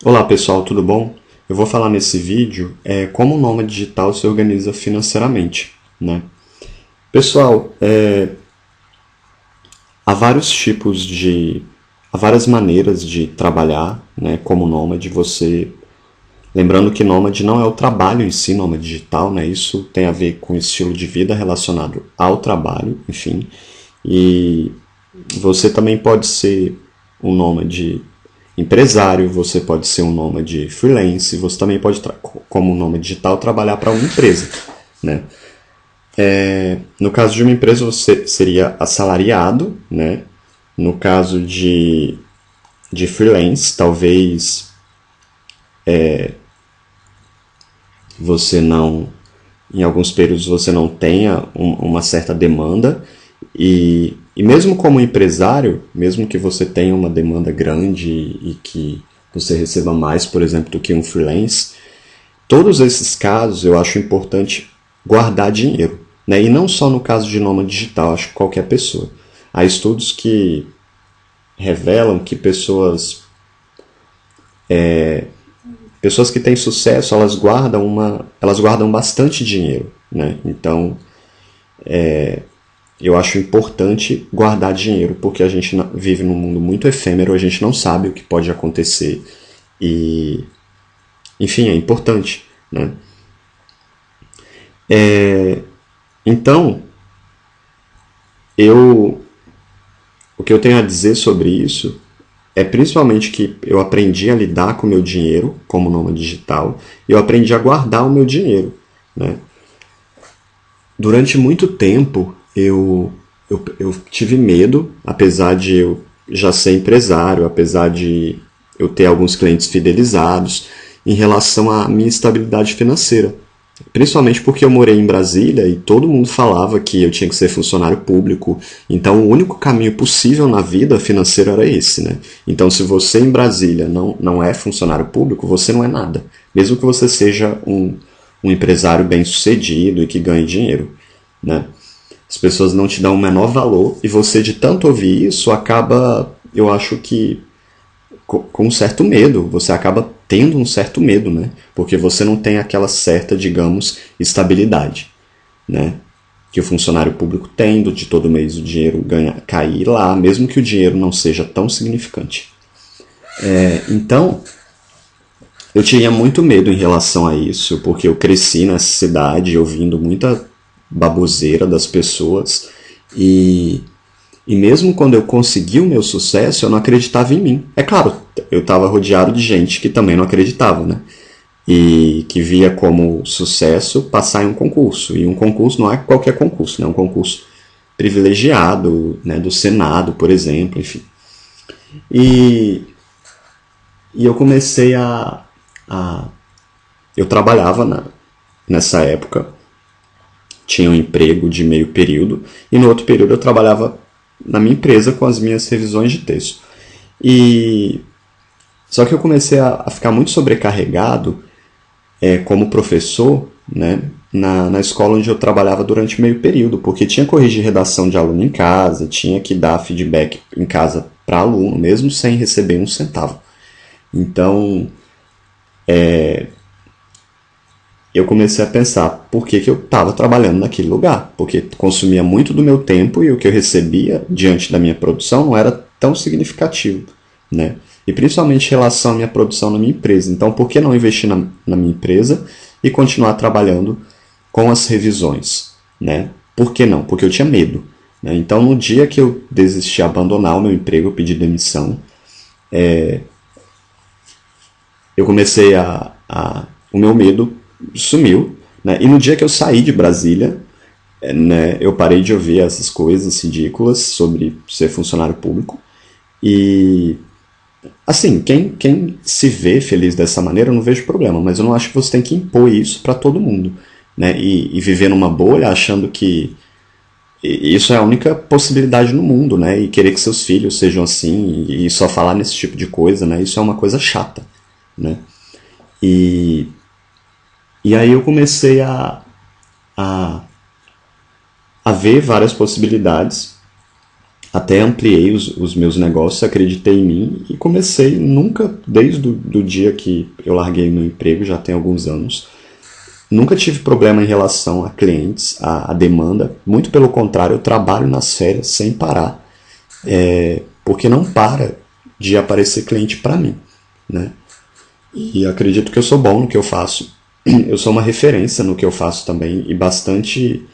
Olá pessoal, tudo bom? Eu vou falar nesse vídeo como o nômade digital se organiza financeiramente, né? Pessoal, há vários tipos de, há várias maneiras de trabalhar, né? Como nômade, lembrando que nômade não é o trabalho em si, nômade digital, né? Isso tem a ver com o estilo de vida relacionado ao trabalho, enfim. E você também pode ser um nômade empresário, você pode ser um nômade freelance, você também pode, como nômade digital, trabalhar para uma empresa, né? No caso de uma empresa, você seria assalariado, né? No caso de freelance, talvez você não, em alguns períodos você não tenha uma certa demanda e mesmo como empresário, mesmo que você tenha uma demanda grande e que você receba mais, por exemplo, do que um freelance, todos esses casos eu acho importante guardar dinheiro, né? E não só no caso de nômade digital, acho que qualquer pessoa. Há estudos que revelam que pessoas que têm sucesso, elas guardam bastante dinheiro, né? Então, eu acho importante guardar dinheiro, porque a gente vive num mundo muito efêmero, a gente não sabe o que pode acontecer e, enfim, é importante, né? Então, eu o que eu tenho a dizer sobre isso é principalmente que eu aprendi a lidar com o meu dinheiro como nômade digital e eu aprendi a guardar o meu dinheiro, né? Durante muito tempo eu tive medo, apesar de eu já ser empresário, apesar de eu ter alguns clientes fidelizados, em relação à minha estabilidade financeira. Principalmente porque eu morei em Brasília e todo mundo falava que eu tinha que ser funcionário público. Então, o único caminho possível na vida financeira era esse, né? Então, se você em Brasília não é funcionário público, você não é nada. Mesmo que você seja um empresário bem-sucedido e que ganhe dinheiro, né? As pessoas não te dão o menor valor e você, de tanto ouvir isso, acaba, eu acho que com um certo medo, você acaba tendo um certo medo, né? Porque você não tem aquela certa, digamos, estabilidade, né? Que o funcionário público tem, de todo mês o dinheiro cair lá, mesmo que o dinheiro não seja tão significante. Então, eu tinha muito medo em relação a isso, porque eu cresci nessa cidade ouvindo muita baboseira das pessoas e e mesmo quando eu consegui o meu sucesso, eu não acreditava em mim. É claro, eu estava rodeado de gente que também não acreditava, né? E que via como sucesso passar em um concurso. E um concurso não é qualquer concurso, né? É um concurso privilegiado, né? Do Senado, por exemplo, enfim. E, e eu comecei a eu trabalhava nessa época, tinha um emprego de meio período, e no outro período eu trabalhava na minha empresa com as minhas revisões de texto. E só que eu comecei a ficar muito sobrecarregado como professor, né, na escola onde eu trabalhava durante meio período, porque tinha que corrigir redação de aluno em casa, tinha que dar feedback em casa para aluno, mesmo sem receber um centavo. Então, eu comecei a pensar por que, que eu estava trabalhando naquele lugar, porque consumia muito do meu tempo e o que eu recebia diante da minha produção não era tão significativo, né? E principalmente em relação à minha produção na minha empresa. Então, por que não investir na minha empresa e continuar trabalhando com as revisões, né? Por que não? Porque eu tinha medo, né? Então, no dia que eu desisti, abandonar o meu emprego, eu pedi demissão, eu comecei o meu medo sumiu, né? E no dia que eu saí de Brasília, né, eu parei de ouvir essas coisas ridículas sobre ser funcionário público e assim, quem se vê feliz dessa maneira, eu não vejo problema, mas eu não acho que você tem que impor isso para todo mundo, né? E viver numa bolha achando que isso é a única possibilidade no mundo, né? E querer que seus filhos sejam assim e só falar nesse tipo de coisa, né? Isso é uma coisa chata, né? E E aí eu comecei a ver várias possibilidades até ampliei os meus negócios, acreditei em mim e comecei nunca, desde do dia que eu larguei meu emprego, já tem alguns anos, nunca tive problema em relação a clientes, a demanda. Muito pelo contrário, eu trabalho nas férias sem parar, porque não para de aparecer cliente para mim, né? E acredito que eu sou bom no que eu faço. Eu sou uma referência no que eu faço também e bastante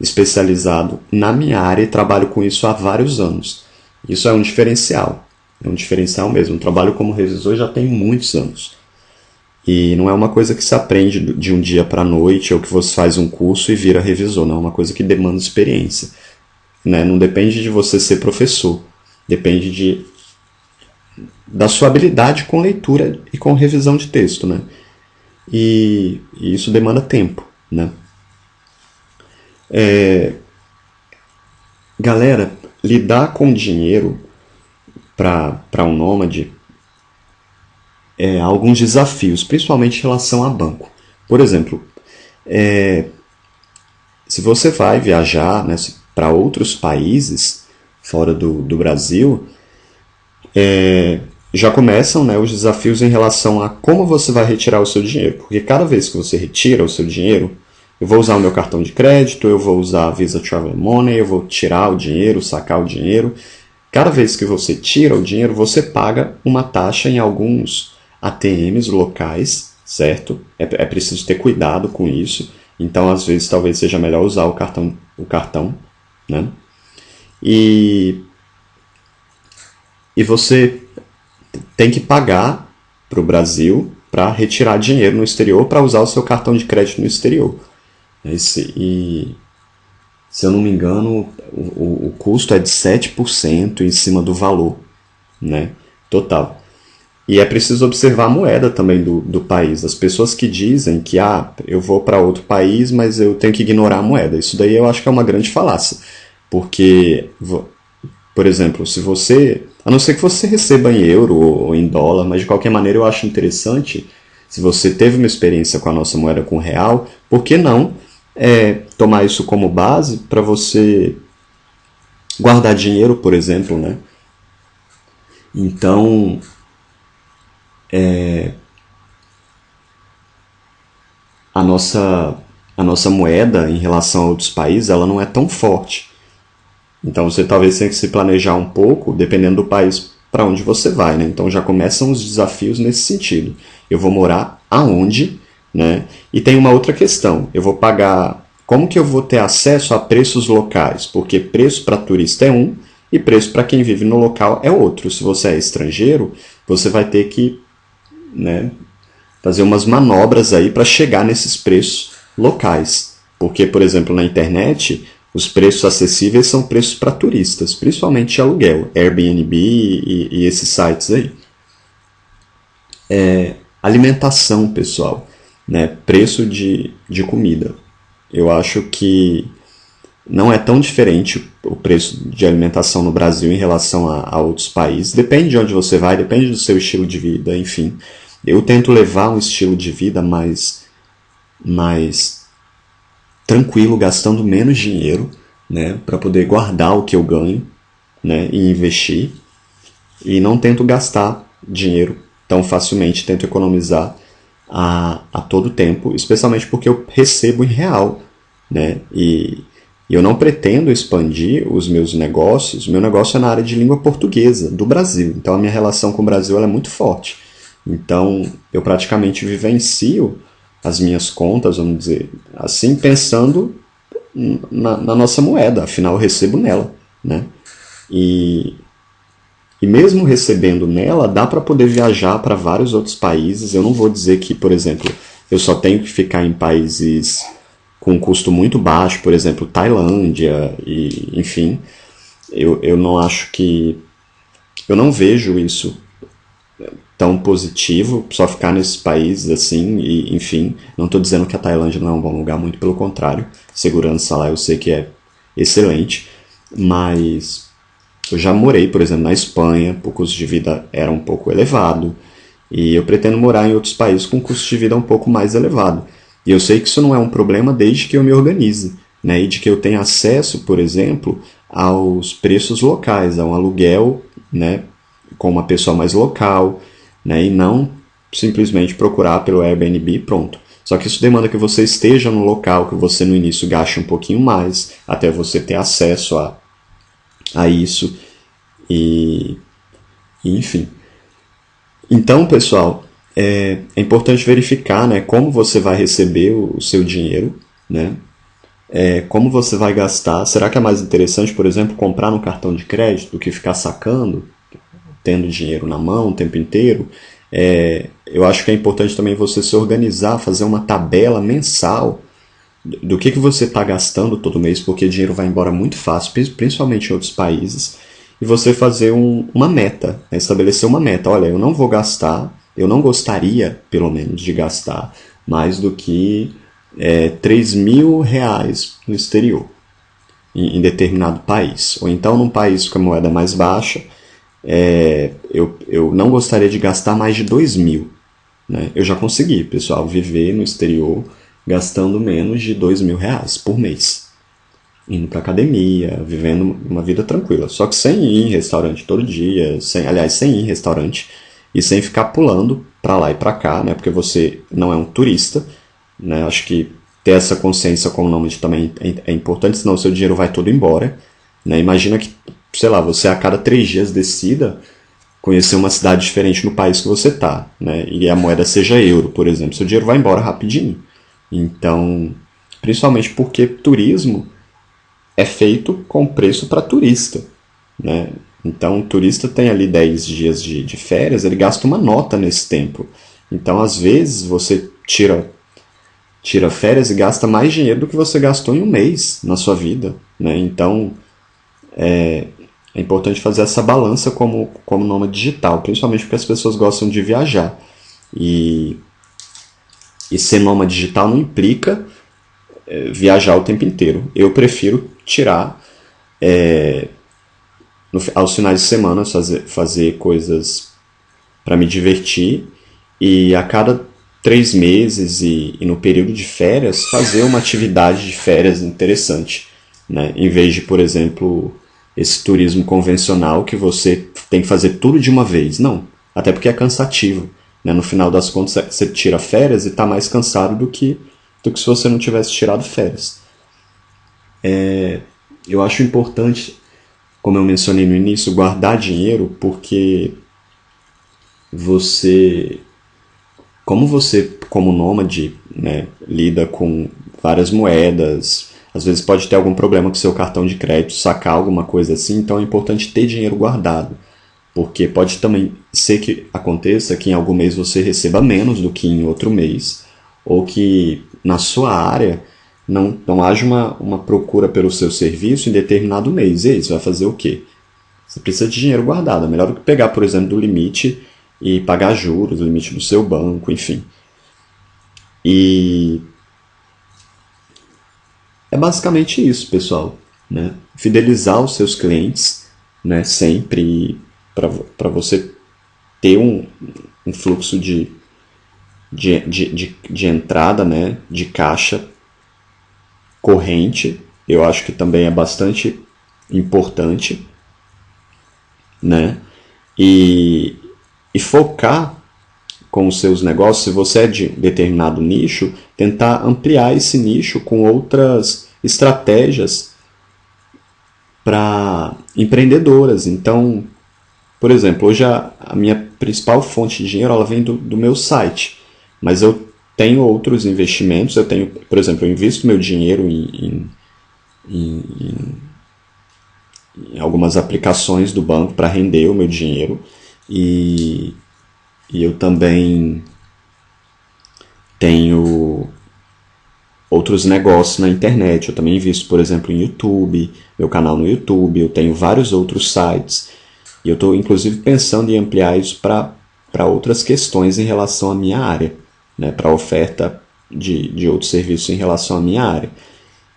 especializado na minha área e trabalho com isso há vários anos. Isso é um diferencial mesmo. Eu trabalho como revisor já tem muitos anos. E não é uma coisa que se aprende de um dia para a noite ou que você faz um curso e vira revisor. Não é uma coisa que demanda experiência, né? Não depende de você ser professor. Depende da sua habilidade com leitura e com revisão de texto, né? E isso demanda tempo, né? Galera, lidar com dinheiro para um nômade há alguns desafios, principalmente em relação a banco. Por exemplo, se você vai viajar, né, para outros países fora do Brasil, já começam, né, os desafios em relação a como você vai retirar o seu dinheiro. Porque cada vez que você retira o seu dinheiro, eu vou usar o meu cartão de crédito, eu vou usar a Visa Travel Money, eu vou tirar o dinheiro, sacar o dinheiro. Cada vez que você tira o dinheiro, você paga uma taxa em alguns ATMs locais, certo? É preciso ter cuidado com isso. Então, às vezes, talvez seja melhor usar o cartão, né? E você tem que pagar para o Brasil para retirar dinheiro no exterior, para usar o seu cartão de crédito no exterior. E, se eu não me engano, o custo é de 7% em cima do valor, né, total. E é preciso observar a moeda também do país. As pessoas que dizem que eu vou para outro país, mas eu tenho que ignorar a moeda. Isso daí eu acho que é uma grande falácia. Porque, por exemplo, a não ser que você receba em euro ou em dólar, mas de qualquer maneira eu acho interessante, se você teve uma experiência com a nossa moeda, com o real, por que não tomar isso como base para você guardar dinheiro, por exemplo, né? Então, a nossa moeda em relação a outros países, ela não é tão forte. Então você talvez tenha que se planejar um pouco, dependendo do país para onde você vai, né? Então já começam os desafios nesse sentido. Eu vou morar aonde, né? E tem uma outra questão. Eu vou pagar... Como que eu vou ter acesso a preços locais? Porque preço para turista é um e preço para quem vive no local é outro. Se você é estrangeiro, você vai ter que, né, fazer umas manobras aí para chegar nesses preços locais. Porque, por exemplo, na internet, os preços acessíveis são preços para turistas, principalmente de aluguel, Airbnb e esses sites aí. Alimentação, pessoal, né? Preço de comida. Eu acho que não é tão diferente o preço de alimentação no Brasil em relação a outros países. Depende de onde você vai, depende do seu estilo de vida, enfim. Eu tento levar um estilo de vida mais tranquilo, gastando menos dinheiro, né, para poder guardar o que eu ganho, né, e investir. E não tento gastar dinheiro tão facilmente, tento economizar a todo tempo, especialmente porque eu recebo em real, né, e eu não pretendo expandir os meus negócios. Meu negócio é na área de língua portuguesa do Brasil, então a minha relação com o Brasil ela é muito forte. Então eu praticamente vivencio as minhas contas, vamos dizer assim, pensando na nossa moeda, afinal eu recebo nela, né? E mesmo recebendo nela, dá para poder viajar para vários outros países. Eu não vou dizer que, por exemplo, eu só tenho que ficar em países com um custo muito baixo, por exemplo, Tailândia, e enfim. Eu não acho que... Eu não vejo isso tão positivo, só ficar nesses países assim, e enfim. Não estou dizendo que a Tailândia não é um bom lugar, muito pelo contrário. Segurança lá eu sei que é excelente, mas... Eu já morei, por exemplo, na Espanha, o custo de vida era um pouco elevado, e eu pretendo morar em outros países com custo de vida um pouco mais elevado. E eu sei que isso não é um problema desde que eu me organize, né? E de que eu tenha acesso, por exemplo, aos preços locais, a um aluguel, né, com uma pessoa mais local, né, e não simplesmente procurar pelo Airbnb e pronto. Só que isso demanda que você esteja no local, que você no início gaste um pouquinho mais, até você ter acesso a isso, e enfim. Então, pessoal, é importante verificar, né, como você vai receber o seu dinheiro, né, como você vai gastar. Será que é mais interessante, por exemplo, comprar no cartão de crédito do que ficar sacando, tendo dinheiro na mão o tempo inteiro? Eu acho que é importante também você se organizar, fazer uma tabela mensal do que você está gastando todo mês, porque dinheiro vai embora muito fácil, principalmente em outros países, e você fazer uma meta, né? Estabelecer uma meta. Olha, eu não vou gastar, eu não gostaria, pelo menos, de gastar mais do que R$ 3.000 no exterior, em determinado país. Ou então, num país com a moeda mais baixa, eu não gostaria de gastar mais de 2.000. Né? Eu já consegui, pessoal, viver no exterior gastando menos de R$ 2.000 por mês. Indo para academia, vivendo uma vida tranquila. Só que sem ir em restaurante todo dia, sem ir em restaurante e sem ficar pulando para lá e para cá, né? Porque você não é um turista. Né? Acho que ter essa consciência como nômade também é importante, senão o seu dinheiro vai todo embora. Né? Imagina que, sei lá, você a cada 3 dias decida conhecer uma cidade diferente no país que você está, né? E a moeda seja euro, por exemplo. Seu dinheiro vai embora rapidinho. Então, principalmente porque turismo é feito com preço para turista, né? Então, o turista tem ali 10 dias de férias, ele gasta uma nota nesse tempo. Então, às vezes, você tira férias e gasta mais dinheiro do que você gastou em um mês na sua vida, né? Então, é importante fazer essa balança como nômade digital, principalmente porque as pessoas gostam de viajar. E ser nômade digital não implica viajar o tempo inteiro. Eu prefiro tirar aos finais de semana, fazer coisas para me divertir, e a cada 3 meses e no período de férias fazer uma atividade de férias interessante, né? Em vez de, por exemplo, esse turismo convencional que você tem que fazer tudo de uma vez. Não, até porque é cansativo, né? No final das contas, você tira férias e está mais cansado do que se você não tivesse tirado férias. Eu acho importante, como eu mencionei no início, guardar dinheiro, porque como nômade, né, lida com várias moedas, às vezes pode ter algum problema com seu cartão de crédito, sacar alguma coisa assim, então é importante ter dinheiro guardado, porque pode também ser que aconteça que em algum mês você receba menos do que em outro mês, ou que na sua área não haja uma procura pelo seu serviço em determinado mês. E aí, você vai fazer o quê? Você precisa de dinheiro guardado. É melhor do que pegar, por exemplo, do limite e pagar juros, do limite do seu banco, enfim. E é basicamente isso, pessoal. Né? Fidelizar os seus clientes, né, sempre, para você ter um fluxo de entrada, né, de caixa corrente. Eu acho que também é bastante importante, né? E focar com os seus negócios, se você é de determinado nicho, tentar ampliar esse nicho com outras estratégias para empreendedoras. Então, por exemplo, hoje a minha principal fonte de dinheiro ela vem do meu site, mas eu tenho outros investimentos. Eu tenho, por exemplo, eu invisto meu dinheiro em algumas aplicações do banco para render o meu dinheiro, e eu também tenho outros negócios na internet. Eu também invisto, por exemplo, em YouTube, meu canal no YouTube, eu tenho vários outros sites, e eu estou inclusive pensando em ampliar isso para outras questões em relação à minha área, né, para a oferta de outros serviços em relação à minha área.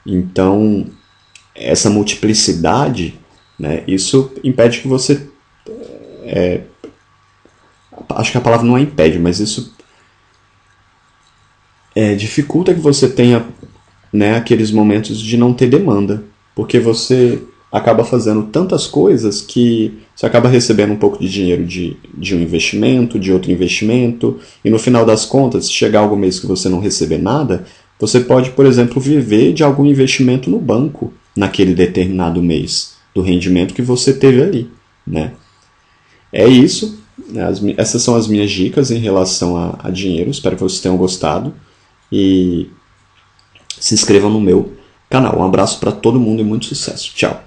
Então, essa multiplicidade, né, isso impede que você... acho que a palavra não é impede, mas isso dificulta que você tenha, né, aqueles momentos de não ter demanda. Porque você acaba fazendo tantas coisas que você acaba recebendo um pouco de dinheiro de um investimento, de outro investimento, e no final das contas, se chegar algum mês que você não receber nada, você pode, por exemplo, viver de algum investimento no banco naquele determinado mês, do rendimento que você teve ali, né? É isso. Essas são as minhas dicas em relação a dinheiro. Espero que vocês tenham gostado. E se inscrevam no meu canal. Um abraço para todo mundo e muito sucesso. Tchau!